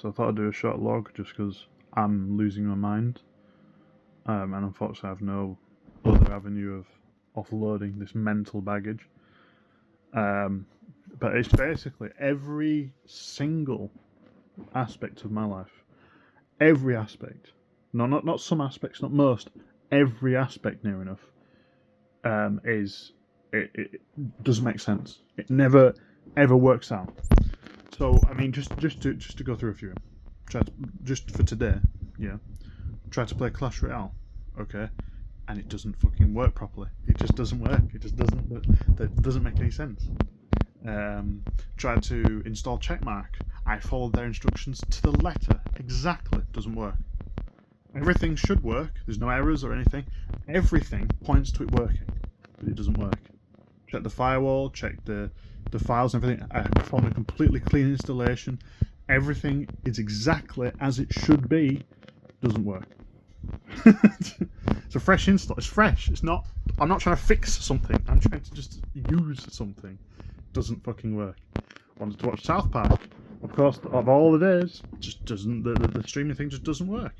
So I thought I'd do a short log just because I'm losing my mind. And unfortunately, I have no other avenue of offloading this mental baggage. But it's basically every single aspect of my life. Every aspect. No, not some aspects, not most. Every aspect, near enough, it doesn't make sense. It never ever works out. So I mean, just to go through a few. Just for today, yeah. Try to play Clash Royale, okay, and it doesn't fucking work properly. It just doesn't work. It just doesn't. That doesn't make any sense. Tried to install Checkmark. I followed their instructions to the letter. Exactly. Doesn't work. Everything should work. There's no errors or anything. Everything points to it working, but it doesn't work. Check the firewall. Check the files and everything. I found a completely clean installation. Everything is exactly as it should be. Doesn't work. It's a fresh install. It's fresh. It's not. I'm not trying to fix something. I'm trying to just use something. Doesn't fucking work. Wanted to watch South Park. Of course, of all the days, just doesn't. The streaming thing just doesn't work.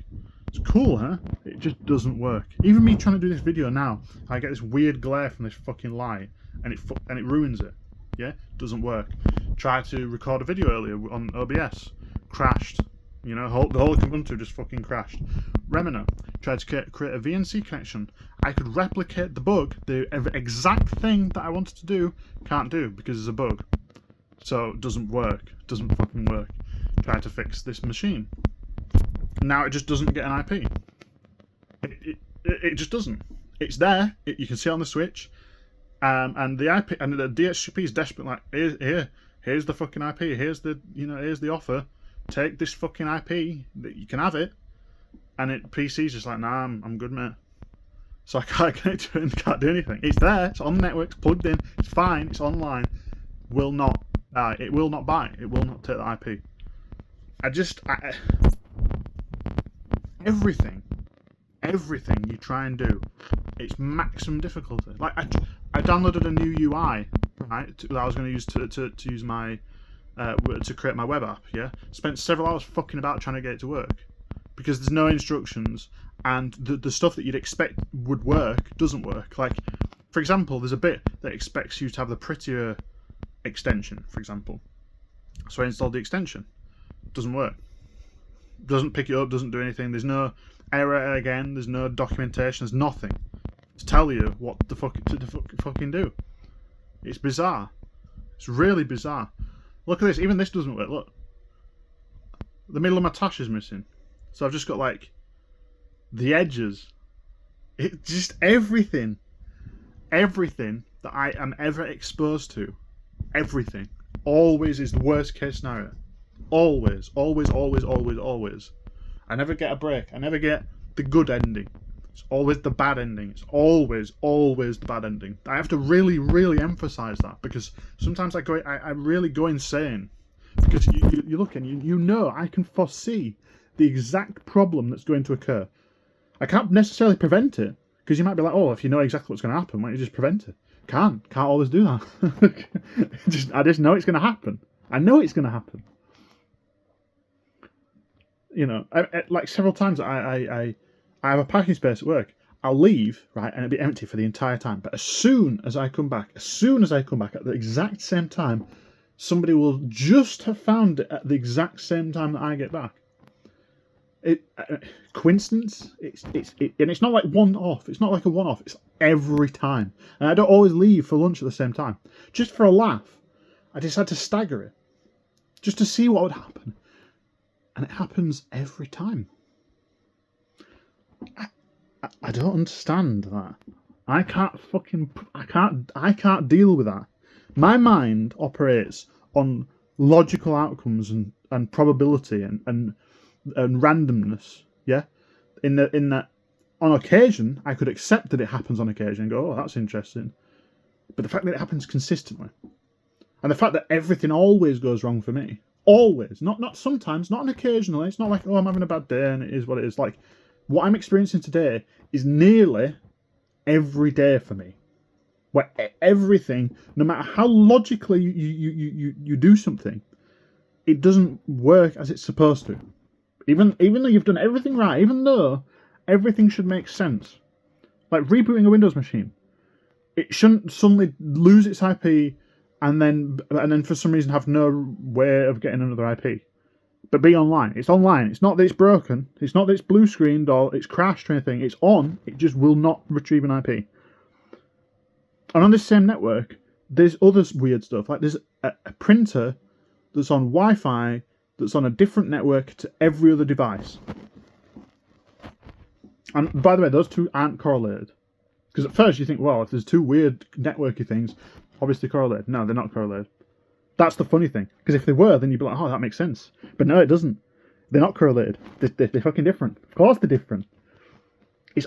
It's cool, huh? It just doesn't work. Even me trying to do this video now, I get this weird glare from this fucking light, and it ruins it. Yeah, doesn't work. Tried to record a video earlier on OBS, crashed. You know, the whole Ubuntu just fucking crashed. Remina tried to create a VNC connection. I could replicate the bug, the exact thing that I wanted to do, can't do because there's a bug. So it doesn't work. Doesn't fucking work. Tried to fix this machine. Now it just doesn't get an IP. It just doesn't. It's there. You can see it on the switch. And the IP and the DHCP is desperate. Like here's the fucking IP. Here's the offer. Take this fucking IP. You can have it. And PC's just like, nah, I'm good, mate. So I can't connect to it and can't do anything. It's there. It's on the network. It's plugged in. It's fine. It's online. Will not. It will not buy. It will not take the IP. Everything you try and do, it's maximum difficulty. Like I downloaded a new UI, right? That I was going to use to use my to create my web app. Yeah, spent several hours fucking about trying to get it to work because there's no instructions and the stuff that you'd expect would work doesn't work. Like, for example, there's a bit that expects you to have the prettier extension, for example. So I installed the extension. Doesn't work. Doesn't pick it up. Doesn't do anything. There's no error again. There's no documentation. There's nothing to tell you what the fuck to fucking do. It's bizarre. It's really bizarre. Look at this. Even this doesn't work. Look. The middle of my tash is missing. So I've just got like the edges. It just everything that I am ever exposed to, everything always is the worst case scenario. Always. I never get a break. I never get the good ending. It's always the bad ending. It's always the bad ending. I have to really emphasize that because sometimes I really go insane because you look and you know I can foresee the exact problem that's going to occur. I can't necessarily prevent it because you might be like, oh, if you know exactly what's going to happen, why don't you just prevent it? Can't always do that. I just know it's going to happen. I know it's going to happen. You know, like several times I have a parking space at work. I'll leave, right, and it'll be empty for the entire time. But as soon as I come back at the exact same time, somebody will just have found it at the exact same time that I get back. Coincidence? And it's not like one-off. It's not like a one-off. It's every time. And I don't always leave for lunch at the same time. Just for a laugh, I decided to stagger it, just to see what would happen. And it happens every time. I don't understand that. I can't deal with that. My mind operates on logical outcomes and probability and randomness. Yeah, in that on occasion I could accept that it happens on occasion and go, oh, that's interesting. But the fact that it happens consistently, and the fact that everything always goes wrong for me. Always, not sometimes, not occasionally. It's not like, oh, I'm having a bad day and it is what it is. Like, what I'm experiencing today is nearly every day for me. Where everything, no matter how logically you do something, it doesn't work as it's supposed to. Even though you've done everything right, even though everything should make sense. Like rebooting a Windows machine, it shouldn't suddenly lose its IP and then for some reason have no way of getting another IP. But be online. It's online. It's not that it's broken. It's not that it's blue screened or it's crashed or anything. It's on. It just will not retrieve an IP. And on this same network, there's other weird stuff. Like there's a printer that's on Wi-Fi that's on a different network to every other device. And by the way, those two aren't correlated. Because at first you think, well, if there's two weird networky things, obviously correlated. No, they're not correlated. That's the funny thing. Because if they were, then you'd be like, oh, that makes sense. But no, it doesn't. They're not correlated. They're fucking different. Of course they're different. It's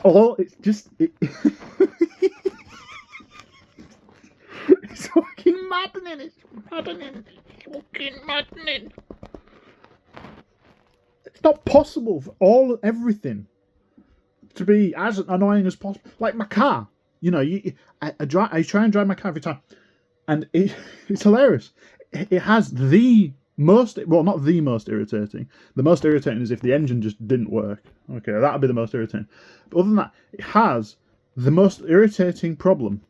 just... It's fucking maddening. It's maddening. It's fucking maddening. It's not possible for everything to be as annoying as possible. Like my car. You know, I try and drive my car every time. And it's hilarious. It has the most, well, not the most irritating. The most irritating is if the engine just didn't work. Okay, that would be the most irritating. But other than that, it has the most irritating problem.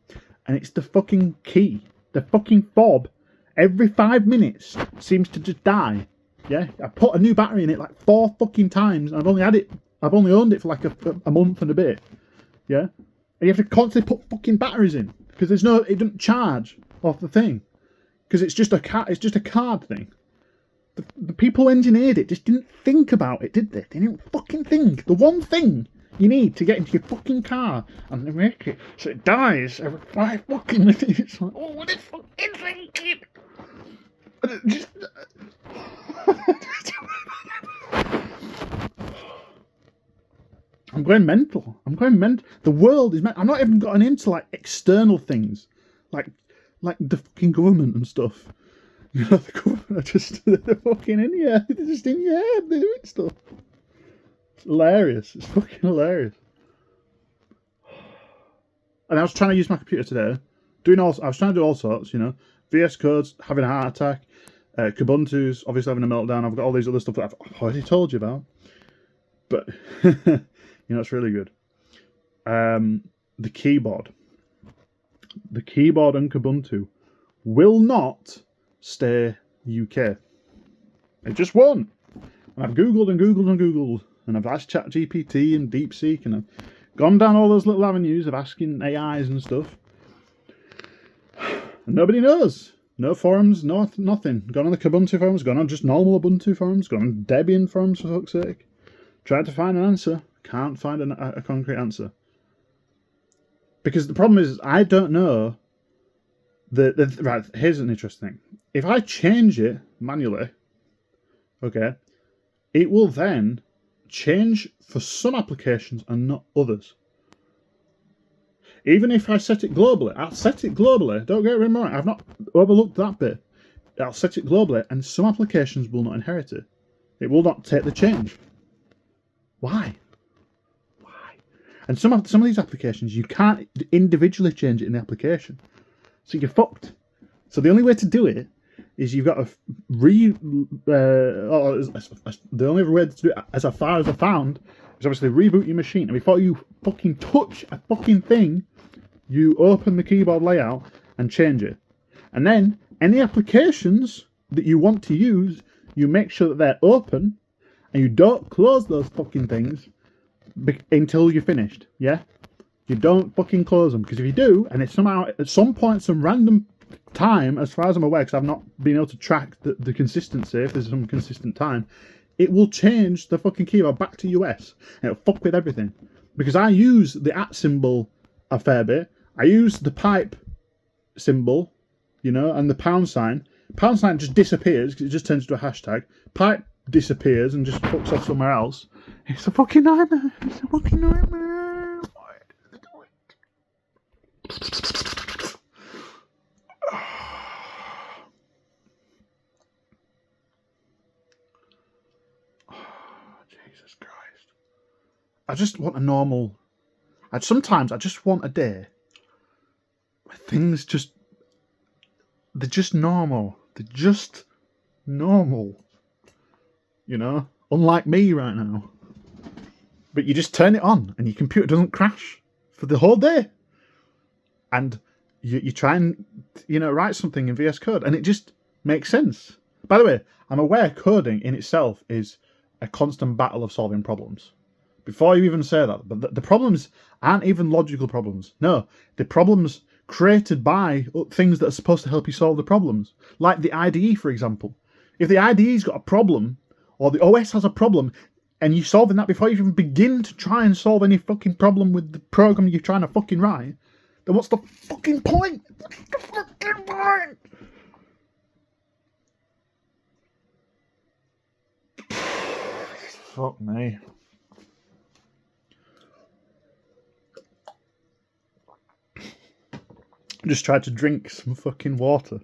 And it's the fucking key. The fucking fob, every 5 minutes, seems to just die. Yeah? I put a new battery in it like 4 fucking times. And I've only owned it for like a month and a bit. Yeah? And you have to constantly put fucking batteries in. Because it doesn't charge off the thing. Because it's just a card thing. The people who engineered it just didn't think about it, did they? They didn't fucking think. The one thing you need to get into your fucking car and they make it so it dies every 5 fucking minutes. Like, oh, what is fucking thinking? And it just... I'm going mental. The world is mental. I'm not even gotten into like external things. Like the fucking government and stuff. You know, the government are just, they're fucking in here. They're just in your head. They're doing stuff. It's hilarious. It's fucking hilarious. And I was trying to use my computer today. I was trying to do all sorts, you know. VS Code's having a heart attack. Kubuntu's obviously having a meltdown. I've got all these other stuff that I've already told you about. But, you know, it's really good. The keyboard. The keyboard and Kubuntu will not stay UK. It just won't. And I've Googled and Googled and Googled. And I've asked ChatGPT and DeepSeek. And I've gone down all those little avenues of asking AIs and stuff. And nobody knows. No forums, nothing. Gone on the Kubuntu forums, gone on just normal Ubuntu forums, gone on Debian forums for fuck's sake. Tried to find an answer. Can't find a concrete answer. Because the problem is, I don't know. Right, here's an interesting thing. If I change it manually, okay, it will then change for some applications and not others. Even if I set it globally, I'll set it globally. Don't get me wrong, I've not overlooked that bit. I'll set it globally, and some applications will not inherit it. It will not take the change. Why? And some of these applications, you can't individually change it in the application. So you're fucked. So the only way to do it is you've got to the only way to do it, as far as I found, is obviously reboot your machine. And before you fucking touch a fucking thing, you open the keyboard layout and change it. And then any applications that you want to use, you make sure that they're open and you don't close those fucking things until you're finished, yeah? You don't fucking close them, because if you do, and it's somehow, at some point, some random time, as far as I'm aware, because I've not been able to track the consistency, if there's some consistent time, it will change the fucking keyboard back to US, and it'll fuck with everything. Because I use the @ symbol a fair bit, I use the pipe symbol, you know, and the pound sign. Pound sign just disappears, because it just turns into a hashtag. Pipe disappears and just fucks off somewhere else. It's a fucking nightmare. It's a fucking nightmare. Why did they do it? Jesus Christ. I just want a normal... Sometimes I just want a day where things just... They're just normal. They're just normal. You know? Unlike me right now. But you just turn it on and your computer doesn't crash for the whole day. And you try and, write something in VS Code and it just makes sense. By the way, I'm aware coding in itself is a constant battle of solving problems. Before you even say that, but the problems aren't even logical problems. No, the problems created by things that are supposed to help you solve the problems. Like the IDE, for example. If the IDE's got a problem, or the OS has a problem, and you're solving that before you even begin to try and solve any fucking problem with the program you're trying to fucking write, then what's the fucking point? What's the fucking point? Fuck me. I just tried to drink some fucking water.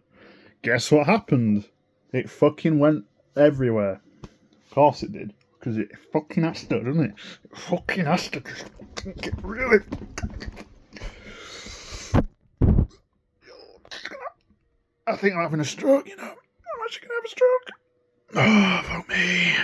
Guess what happened? It fucking went everywhere. Of course it did. Because it fucking has to, doesn't it? It fucking has to just get really... I think I'm having a stroke, I'm actually going to have a stroke. Oh, fuck me.